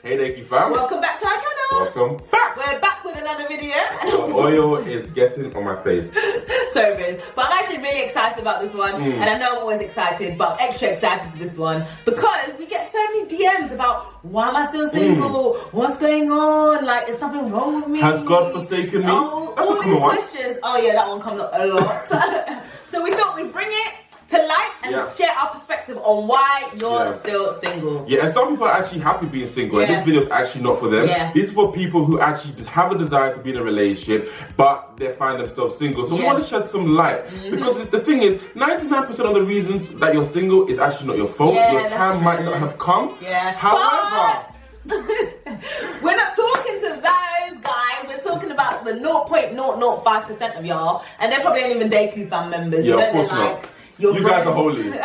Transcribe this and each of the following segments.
Hey Deku Fam. Welcome back to our channel. Welcome back. We're back with another video. The oil is getting on my face. So good. But I'm actually really excited about this one. And I know I'm always excited, but I'm extra excited for this one because we get so many DMs about why am I still single? What's going on? Like, is something wrong with me? Has God forsaken me? Oh, That's all a these cool one. questions. Oh yeah, that one comes up a lot. So we thought we'd bring it to light and share our perspective on why you're still single. Yeah, and some people are actually happy being single, and this video is actually not for them. This is for people who actually just have a desire to be in a relationship, but they find themselves single. So we want to shed some light, because the thing is, 99% of the reasons that you're single is actually not your fault. Your time might not have come. However, we're not talking to those guys. We're talking about the 0.005% of y'all, and they're probably not even Deku Fam members. Yeah, of course not. You guys are holy. But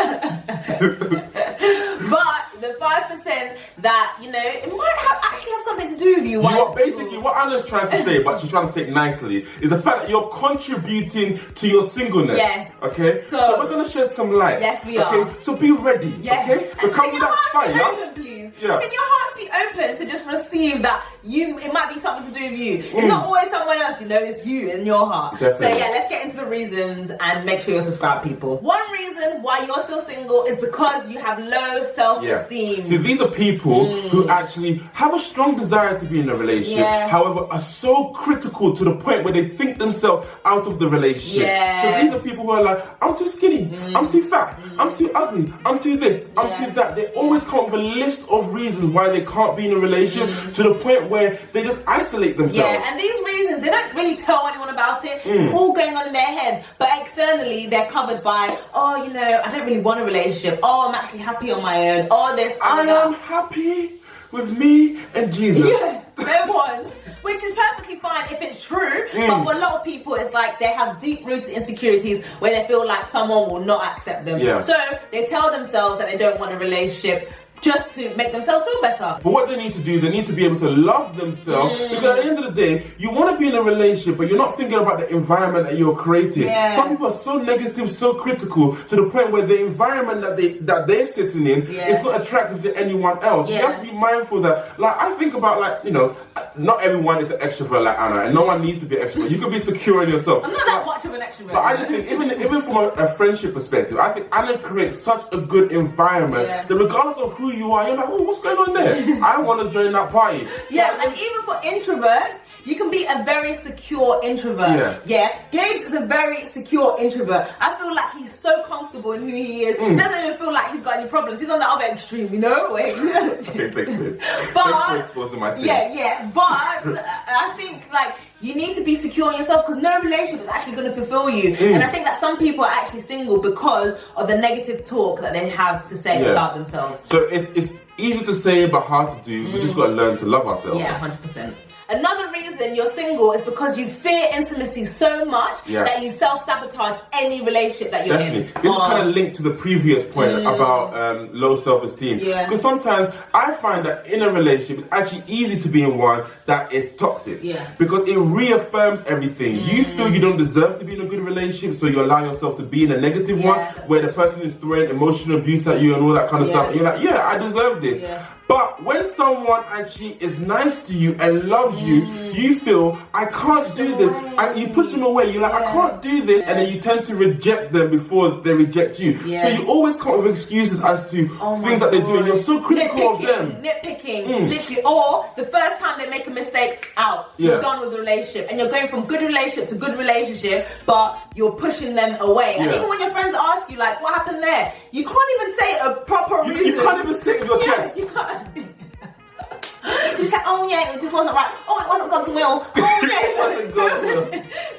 the 5% that, you know, it might actually have something to do with you. Basically, what Anna's trying to say, but she's trying to say it nicely, is the fact that you're contributing to your singleness. Yes. Okay? So we're going to shed some light. Yes, we are. Okay? So be ready. Yes. Okay? And come with that fire. Open, please. Yeah. Can your hearts be open to just receive that it might be something to do with you? It's not always someone else, you know, it's you in your heart. Definitely. So yeah, let's get into the reasons and make sure you're subscribed, people. One reason why you're still single is because you have low self-esteem. See, these are people who actually have a strong desire to be in a relationship, however, are so critical to the point where they think themselves out of the relationship. So these are people who are like, I'm too skinny, I'm too fat, I'm too ugly, I'm too this, I'm too that. They always come up with a list of reasons why they can't be in a relationship, to the point where they just isolate themselves. Yeah, and these reasons, they don't really tell anyone about it. It's all going on in their head. But externally, they're covered by, oh, you know, I don't really want a relationship. Oh, I'm actually happy on my own. Oh, this, I am happy with me and Jesus. Yeah, they're ones. Which is perfectly fine if it's true, but for a lot of people, it's like they have deep-rooted insecurities where they feel like someone will not accept them. So they tell themselves that they don't want a relationship just to make themselves feel better. But what they need to do, they need to be able to love themselves, because at the end of the day, you want to be in a relationship, but you're not thinking about the environment that you're creating. Some people are so negative, so critical, to the point where the environment that they're sitting in is not attractive to anyone else. You have to be mindful that, like, I think about, like, you know, not everyone is an extrovert like Anna, and no one needs to be an extrovert. You can be secure in yourself. I'm not that much of an extrovert. But I just think, even from a friendship perspective, I think Anna creates such a good environment that regardless of who you are, you're like, oh, what's going on there? I want to join that party. Yeah, and even for introverts, you can be a very secure introvert. Gabes is a very secure introvert. I feel like he's so comfortable in who he is. He doesn't even feel like he's got any problems. He's on the other extreme, you know? Wait. Okay, thanks, babe. Thanks for exposing my sin. Yeah. But I think, like, you need to be secure in yourself, because no relationship is actually going to fulfill you. And I think that some people are actually single because of the negative talk that they have to say about themselves. So it's easy to say but hard to do. We just got to learn to love ourselves. Yeah, 100%. Another reason you're single is because you fear intimacy so much that you self-sabotage any relationship that you're in. This is kind of linked to the previous point about low self-esteem. Because sometimes I find that in a relationship, it's actually easy to be in one that is toxic. Because it reaffirms everything. You feel you don't deserve to be in a good relationship, so you allow yourself to be in a negative one, where the person is throwing emotional abuse at you and all that kind of stuff. And you're like, yeah, I deserve this. But when someone actually is nice to you and loves you, you feel, I can't do this. And you push them away. You're like, I can't do this. And then you tend to reject them before they reject you. So you always come up with excuses as to things that they're doing. You're so critical of them. Nitpicking, literally. Or the first time they make a mistake, out. You're done with the relationship. And you're going from good relationship to good relationship, but you're pushing them away. And even when your friends ask you, like, what happened there? You can't even say a proper reason. You can't even say it with your chest. You can't. You just say, oh yeah, it just wasn't right. Oh, it wasn't God's will. Oh yeah, it wasn't God's will.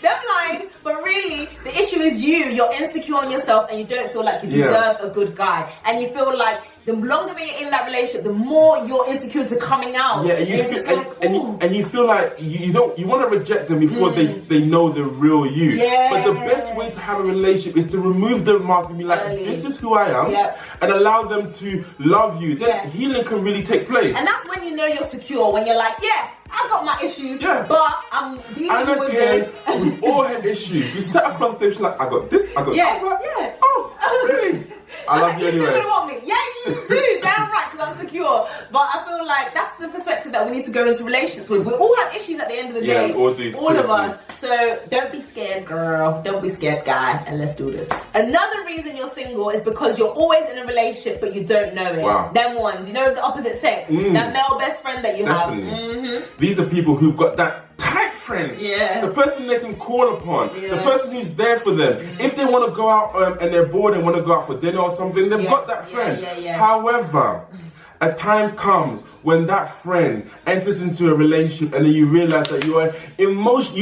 Them lines, but really, the issue is you're insecure in yourself and you don't feel like you deserve a good guy. And you feel like the longer that you're in that relationship, the more your insecurities are coming out. Yeah, and you feel like you want to reject them before they know the real you. But the best way to have a relationship is to remove the mask and be like, this is who I am, and allow them to love you. Then healing can really take place. And that's when you know you're secure, when you're like, I've got my issues, but I'm dealing with them. We've all had issues. We set up on stage like, I got this, I got that. Oh, really? I love you anyway. You still gonna want me? Yeah, you do. Damn right, because I'm secure. insecure. But I feel like that's the perspective that we need to go into relationships with. We all have issues at the end of the day. We all do. All of us. So don't be scared, girl. Don't be scared, guy. And let's do this. Another reason you're single is because you're always in a relationship, but you don't know it. Wow. Them ones, you know, the opposite sex. That male best friend that you have. These are people who've got that tight friend. Yeah. The person they can call upon. The person who's there for them. If they want to go out and they're bored and want to go out for dinner or something, they've got that friend. However, a time comes when that friend enters into a relationship and then you realize that you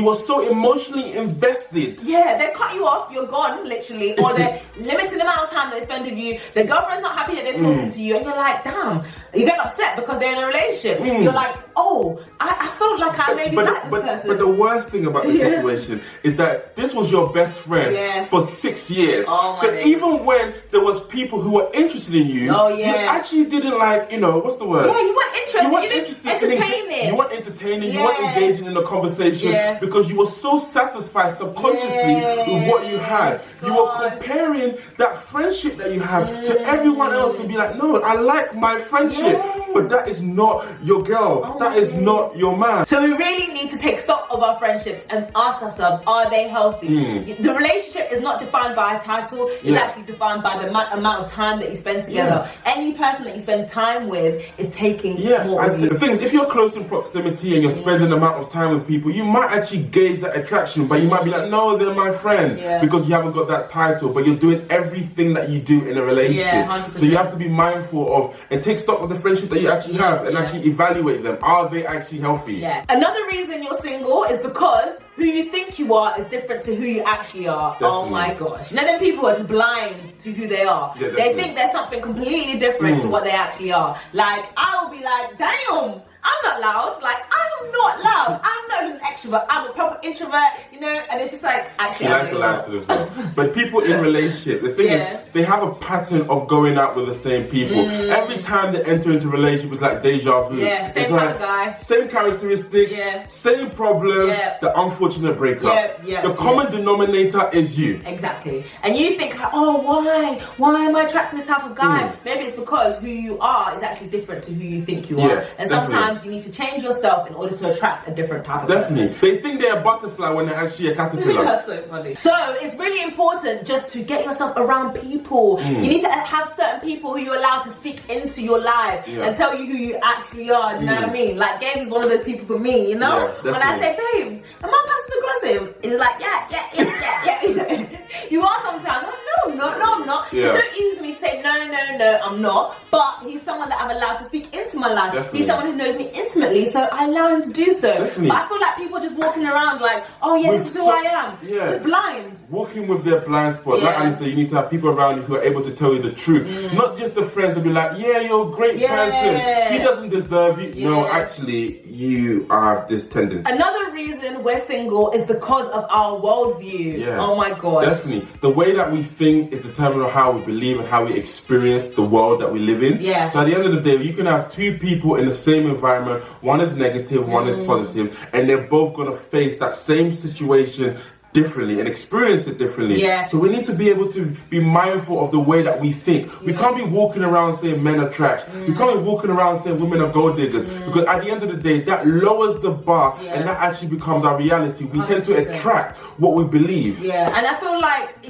are so emotionally invested. Yeah, they cut you off, you're gone, literally, or they're limiting the amount of time they spend with you. The girlfriend's not happy that they're talking to you, and you're like, damn, you get upset because they're in a relationship. You're like, oh, I felt like I maybe like this person. But the worst thing about the situation is that this was your best friend for 6 years. So even when there was people who were interested in you, you actually didn't like, what's the word? Yeah, you weren't interested. You weren't interested entertaining. You weren't entertaining. You weren't engaging in the conversation because you were so satisfied subconsciously with what you had. God. You were comparing that friendship that you have to everyone else and be like, no, I like my friendship, but that is not your girl. That is not your man. So we really need to take stock of our friendships and ask ourselves, are they healthy? The relationship is not defined by a title. It's actually defined by the amount of time that you spend together. Any person that you spend time with is taking more of you. The thing is, if you're close in proximity and you're spending an amount of time with people, you might actually gauge that attraction, but you might be like, no, they're my friend, because you haven't got that title, but you're doing everything that you do in a relationship. 100%. So you have to be mindful of and take stock of the friendship that you actually have and actually evaluate them. Are they actually healthy? Another reason you're single is because who you think you are is different to who you actually are. Oh my gosh. You know, them people are just blind to who they are. They think there's something completely different to what they actually are. Like, I will be like, damn, I'm not loud. Like, I'm not loud. I'm not even an extrovert. I'm a proper introvert, and it's just like, actually, she likes to lie to themselves. But people in relationship, the thing is, they have a pattern of going out with the same people. Every time they enter into a relationship, it's like deja vu. Same type of guy. Same characteristics, same problems, the unfortunate breakup. The common denominator is you. Exactly. And you think, like, oh, why? Why am I attracting this type of guy? Maybe it's because who you are is actually different to who you think you are. And sometimes you need to change yourself in order to attract a different type of person. They think they're a butterfly when they're actually a caterpillar. That's so funny. So it's really important just to get yourself around people. You need to have certain people who you're allowed to speak into your life and tell you who you actually are. Do you know what I mean? Like, Gabes is one of those people for me, when I say, babes, am I passive aggressive? It's like, yeah. You are sometimes. I'm like, no, I'm not. It's so easy for me to say, no, I'm not. But he's someone that I'm allowed to speak into my life. He's someone who knows me intimately, so I allow him to do so. But I feel like people are just walking around like, oh yeah, this is who I am. Just blind. Walking with their blind spot. Like Anna said, you need to have people around you who are able to tell you the truth. Not just the friends who be like, yeah, you're a great person. He doesn't deserve you. No, actually, you have this tendency. Another reason we're single is because of our worldview. Oh my god. Definitely. The way that we think is determined on how we believe and how we experience the world that we live in. So at the end of the day, you can have two people in the same environment. One is negative, one is positive, and they're both going to face that same situation differently and experience it differently. So we need to be able to be mindful of the way that we think. We can't be walking around saying men are trash. We can't be walking around saying women are gold diggers, because at the end of the day, that lowers the bar and that actually becomes our reality. We 100%. Tend to attract what we believe. And I feel like,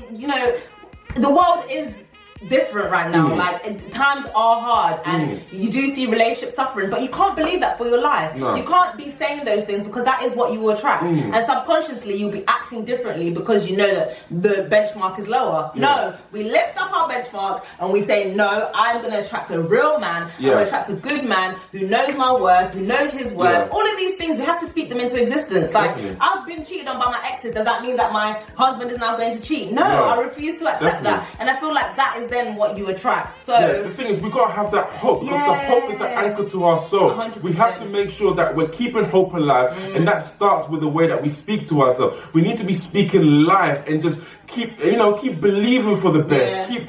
the world is different right now. Like, times are hard and you do see relationships suffering, but you can't believe that for your life. You can't be saying those things because that is what you attract. And subconsciously you'll be acting differently because you know that the benchmark is lower. No, we lift up our benchmark and we say, no, I'm going to attract a real man. I'm going to attract a good man who knows my worth, who knows his worth. All of these things, we have to speak them into existence. Like, I've been cheated on by my exes. Does that mean that my husband is now going to cheat? No, I refuse to accept that. And I feel like that is then what you attract. So the thing is, we gotta have that hope, because the hope is the anchor to our soul. 100%. We have to make sure that we're keeping hope alive, and that starts with the way that we speak to ourselves. We need to be speaking life and just keep believing for the best. Keep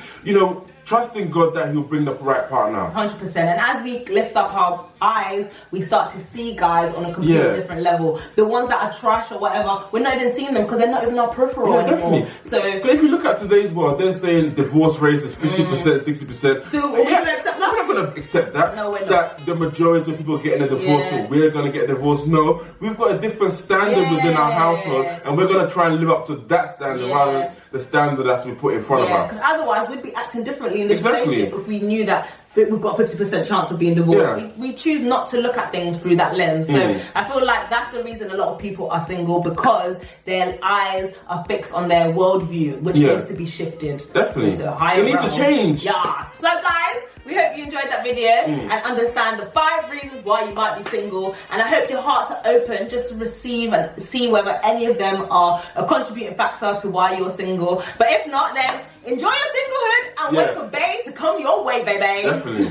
trusting God that He'll bring the right partner. 100%. And as we lift up our eyes, we start to see guys on a completely different level. The ones that are trash or whatever, we're not even seeing them because they're not even our peripheral anymore. Definitely. So if you look at today's world, they're saying divorce rates is 50%, 60%. We're not going going to accept that. No, we're not. That the majority of people getting a divorce, so we're going to get a divorce. No, we've got a different standard within our household, and we're going to try and live up to that standard rather than the standard that's been put in front of us. Because otherwise, we'd be acting differently in this relationship if we knew that we've got a 50% chance of being divorced. We choose not to look at things through that lens. So I feel like that's the reason a lot of people are single, because their eyes are fixed on their worldview, which needs to be shifted. Definitely. Into a higher They need to change. Yeah. So guys, we hope you enjoyed that video and understand the 5 reasons why you might be single. And I hope your hearts are open just to receive and see whether any of them are a contributing factor to why you're single. But if not, then enjoy your singlehood and wait for bae to come your way, baby. Definitely.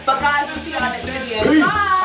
But guys, we'll see you on our next video. Peace. Bye.